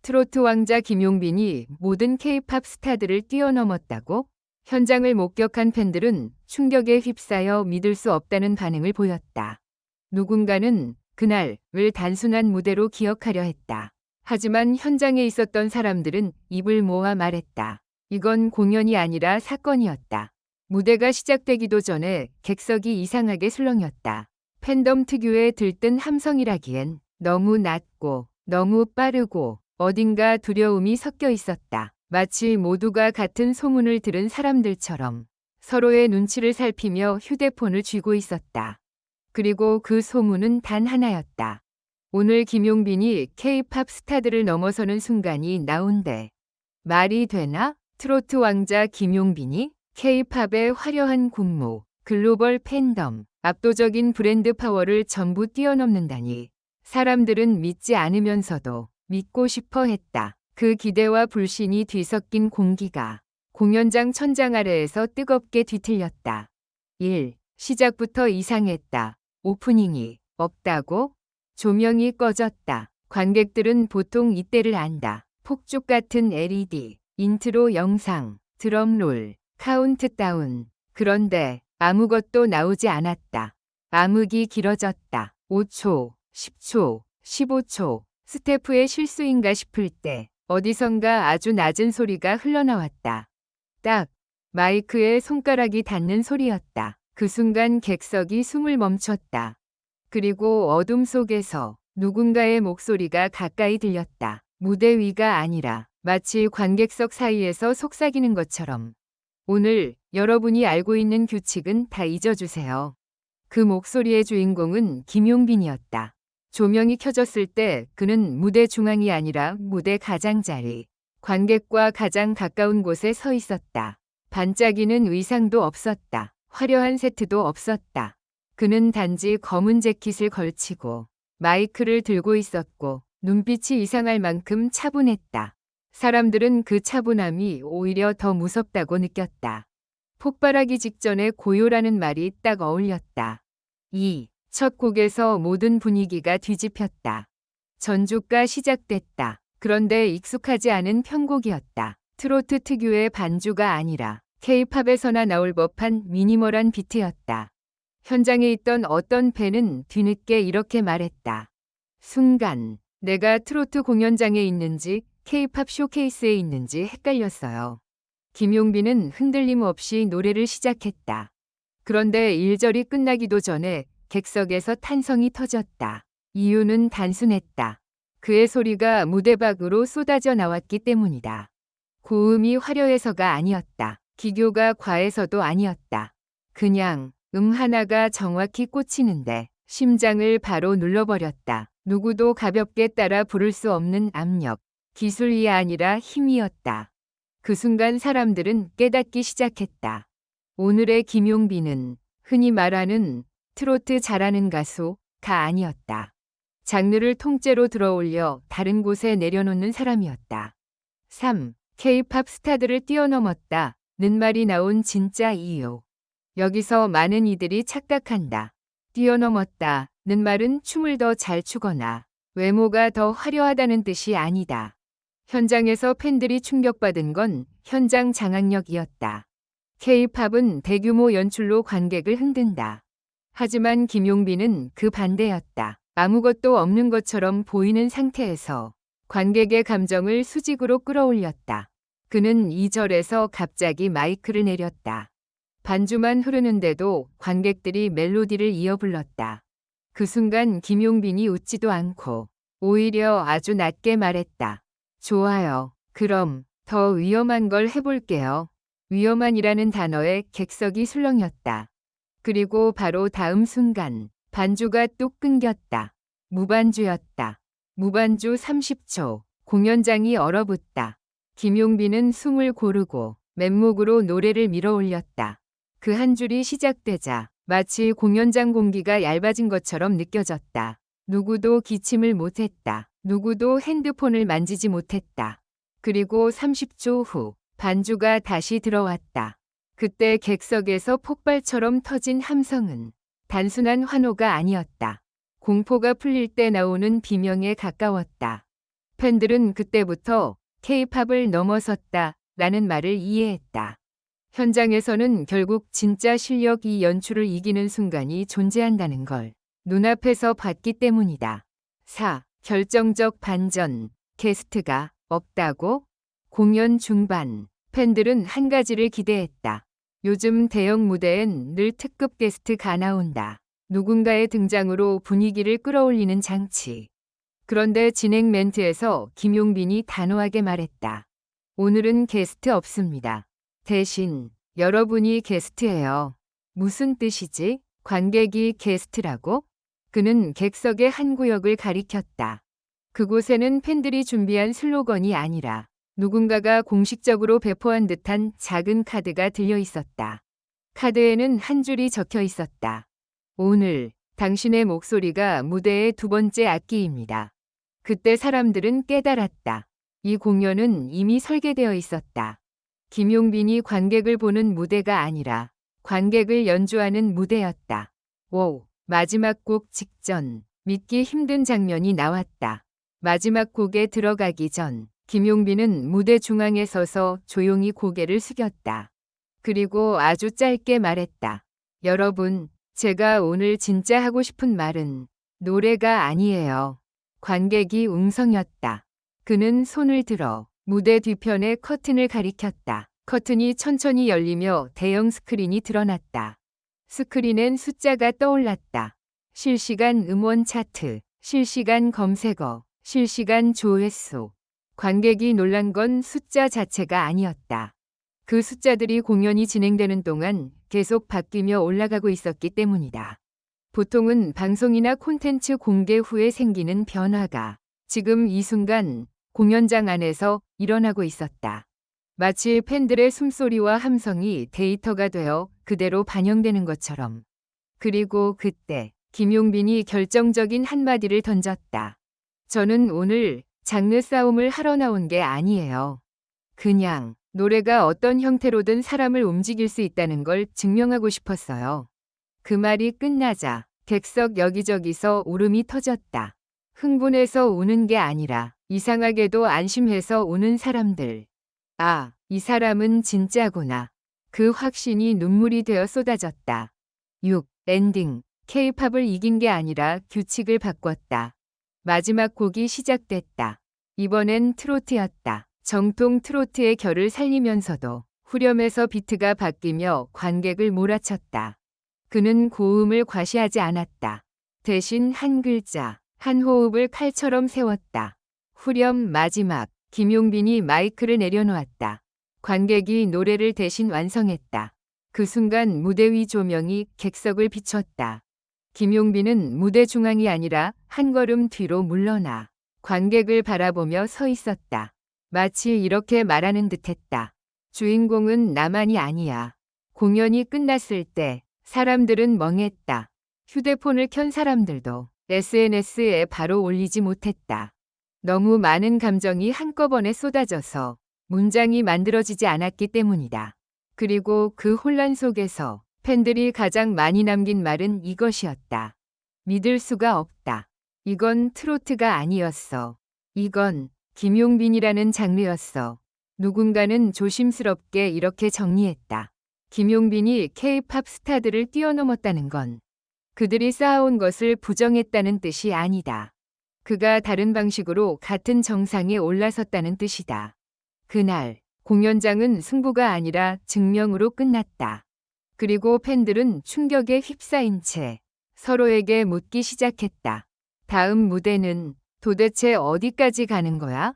트로트 왕자 김용빈이 모든 K-팝 스타들을 뛰어넘었다고? 현장을 목격한 팬들은 충격에 휩싸여 믿을 수 없다는 반응을 보였다. 누군가는 그날을 단순한 무대로 기억하려 했다. 하지만 현장에 있었던 사람들은 입을 모아 말했다. 이건 공연이 아니라 사건이었다. 무대가 시작되기도 전에 객석이 이상하게 술렁였다. 팬덤 특유의 들뜬 함성이라기엔 너무 낮고 너무 빠르고 어딘가 두려움이 섞여 있었다. 마치 모두가 같은 소문을 들은 사람들처럼 서로의 눈치를 살피며 휴대폰을 쥐고 있었다. 그리고 그 소문은 단 하나였다. 오늘 김용빈이 K-팝 스타들을 넘어서는 순간이 나온대. 말이 되나? 트로트 왕자 김용빈이 K-팝의 화려한 군무, 글로벌 팬덤, 압도적인 브랜드 파워를 전부 뛰어넘는다니. 사람들은 믿지 않으면서도 믿고 싶어 했다. 그 기대와 불신이 뒤섞인 공기가 공연장 천장 아래에서 뜨겁게 뒤틀렸다. 1. 시작부터 이상했다. 오프닝이 없다고? 조명이 꺼졌다. 관객들은 보통 이때를 안다. 폭죽 같은 LED, 인트로 영상, 드럼롤, 카운트다운. 그런데 아무것도 나오지 않았다. 암흑이 길어졌다. 5초, 10초, 15초. 스태프의 실수인가 싶을 때 어디선가 아주 낮은 소리가 흘러나왔다. 딱 마이크에 손가락이 닿는 소리였다. 그 순간 객석이 숨을 멈췄다. 그리고 어둠 속에서 누군가의 목소리가 가까이 들렸다. 무대 위가 아니라 마치 관객석 사이에서 속삭이는 것처럼. 오늘 여러분이 알고 있는 규칙은 다 잊어주세요. 그 목소리의 주인공은 김용빈이었다. 조명이 켜졌을 때 그는 무대 중앙이 아니라 무대 가장자리, 관객과 가장 가까운 곳에 서 있었다. 반짝이는 의상도 없었다. 화려한 세트도 없었다. 그는 단지 검은 재킷을 걸치고 마이크를 들고 있었고 눈빛이 이상할 만큼 차분했다. 사람들은 그 차분함이 오히려 더 무섭다고 느꼈다. 폭발하기 직전에 고요라는 말이 딱 어울렸다. 첫 곡에서 모든 분위기가 뒤집혔다. 전주가 시작됐다. 그런데 익숙하지 않은 편곡이었다. 트로트 특유의 반주가 아니라 K-팝에서나 나올 법한 미니멀한 비트였다. 현장에 있던 어떤 팬은 뒤늦게 이렇게 말했다. 순간 내가 트로트 공연장에 있는지 K-팝 쇼케이스에 있는지 헷갈렸어요. 김용빈은 흔들림 없이 노래를 시작했다. 그런데 1절이 끝나기도 전에 객석에서 탄성이 터졌다. 이유는 단순했다. 그의 소리가 무대 밖으로 쏟아져 나왔기 때문이다. 고음이 화려해서가 아니었다. 기교가 과해서도 아니었다. 그냥 하나가 정확히 꽂히는데 심장을 바로 눌러버렸다. 누구도 가볍게 따라 부를 수 없는 압력. 기술이 아니라 힘이었다. 그 순간 사람들은 깨닫기 시작했다. 오늘의 김용빈은 흔히 말하는 트로트 잘하는 가수가 아니었다. 장르를 통째로 들어올려 다른 곳에 내려놓는 사람이었다. 3. K-팝 스타들을 뛰어넘었다. 는 말이 나온 진짜 이유. 여기서 많은 이들이 착각한다. 뛰어넘었다. 는 말은 춤을 더 잘 추거나 외모가 더 화려하다는 뜻이 아니다. 현장에서 팬들이 충격받은 건 현장 장악력이었다. K-팝은 대규모 연출로 관객을 흔든다. 하지만 김용빈은 그 반대였다. 아무것도 없는 것처럼 보이는 상태에서 관객의 감정을 수직으로 끌어올렸다. 그는 2절에서 갑자기 마이크를 내렸다. 반주만 흐르는데도 관객들이 멜로디를 이어 불렀다. 그 순간 김용빈이 웃지도 않고 오히려 아주 낮게 말했다. 좋아요. 그럼 더 위험한 걸 해볼게요. 위험한이라는 단어에 객석이 술렁였다. 그리고 바로 다음 순간 반주가 뚝 끊겼다. 무반주였다. 무반주 30초. 공연장이 얼어붙다. 김용빈은 숨을 고르고 멘목으로 노래를 밀어올렸다. 그 한 줄이 시작되자 마치 공연장 공기가 얇아진 것처럼 느껴졌다. 누구도 기침을 못했다. 누구도 핸드폰을 만지지 못했다. 그리고 30초 후 반주가 다시 들어왔다. 그때 객석에서 폭발처럼 터진 함성은 단순한 환호가 아니었다. 공포가 풀릴 때 나오는 비명에 가까웠다. 팬들은 그때부터 K-팝을 넘어섰다 라는 말을 이해했다. 현장에서는 결국 진짜 실력이 연출을 이기는 순간이 존재한다는 걸 눈앞에서 봤기 때문이다. 4. 결정적 반전. 게스트가 없다고? 공연 중반, 팬들은 한 가지를 기대했다. 요즘 대형 무대엔 늘 특급 게스트가 나온다. 누군가의 등장으로 분위기를 끌어올리는 장치. 그런데 진행 멘트에서 김용빈이 단호하게 말했다. 오늘은 게스트 없습니다. 대신 여러분이 게스트예요. 무슨 뜻이지? 관객이 게스트라고? 그는 객석의 한 구역을 가리켰다. 그곳에는 팬들이 준비한 슬로건이 아니라 누군가가 공식적으로 배포한 듯한 작은 카드가 들려 있었다. 카드에는 한 줄이 적혀 있었다. 오늘 당신의 목소리가 무대의 두 번째 악기입니다. 그때 사람들은 깨달았다. 이 공연은 이미 설계되어 있었다. 김용빈이 관객을 보는 무대가 아니라 관객을 연주하는 무대였다. 오, 마지막 곡 직전 믿기 힘든 장면이 나왔다. 마지막 곡에 들어가기 전 김용빈은 무대 중앙에 서서 조용히 고개를 숙였다. 그리고 아주 짧게 말했다. 여러분, 제가 오늘 진짜 하고 싶은 말은 노래가 아니에요. 관객이 웅성였다. 그는 손을 들어 무대 뒤편의 커튼을 가리켰다. 커튼이 천천히 열리며 대형 스크린이 드러났다. 스크린엔 숫자가 떠올랐다. 실시간 음원 차트, 실시간 검색어, 실시간 조회수. 관객이 놀란 건 숫자 자체가 아니었다. 그 숫자들이 공연이 진행되는 동안 계속 바뀌며 올라가고 있었기 때문이다. 보통은 방송이나 콘텐츠 공개 후에 생기는 변화가 지금 이 순간 공연장 안에서 일어나고 있었다. 마치 팬들의 숨소리와 함성이 데이터가 되어 그대로 반영되는 것처럼. 그리고 그때 김용빈이 결정적인 한마디를 던졌다. 저는 오늘 장르 싸움을 하러 나온 게 아니에요. 그냥 노래가 어떤 형태로든 사람을 움직일 수 있다는 걸 증명하고 싶었어요. 그 말이 끝나자 객석 여기저기서 울음이 터졌다. 흥분해서 우는 게 아니라 이상하게도 안심해서 우는 사람들. 아, 이 사람은 진짜구나. 그 확신이 눈물이 되어 쏟아졌다. 6. 엔딩. K-팝을 이긴 게 아니라 규칙을 바꿨다. 마지막 곡이 시작됐다. 이번엔 트로트였다. 정통 트로트의 결을 살리면서도 후렴에서 비트가 바뀌며 관객을 몰아쳤다. 그는 고음을 과시하지 않았다. 대신 한 글자, 한 호흡을 칼처럼 세웠다. 후렴 마지막, 김용빈이 마이크를 내려놓았다. 관객이 노래를 대신 완성했다. 그 순간 무대 위 조명이 객석을 비췄다. 김용빈은 무대 중앙이 아니라 한 걸음 뒤로 물러나 관객을 바라보며 서 있었다. 마치 이렇게 말하는 듯했다. 주인공은 나만이 아니야. 공연이 끝났을 때 사람들은 멍했다. 휴대폰을 켠 사람들도 SNS에 바로 올리지 못했다. 너무 많은 감정이 한꺼번에 쏟아져서 문장이 만들어지지 않았기 때문이다. 그리고 그 혼란 속에서 팬들이 가장 많이 남긴 말은 이것이었다. 믿을 수가 없다. 이건 트로트가 아니었어. 이건 김용빈이라는 장르였어. 누군가는 조심스럽게 이렇게 정리했다. 김용빈이 K-팝 스타들을 뛰어넘었다는 건 그들이 쌓아온 것을 부정했다는 뜻이 아니다. 그가 다른 방식으로 같은 정상에 올라섰다는 뜻이다. 그날 공연장은 승부가 아니라 증명으로 끝났다. 그리고 팬들은 충격에 휩싸인 채 서로에게 묻기 시작했다. 다음 무대는 도대체 어디까지 가는 거야?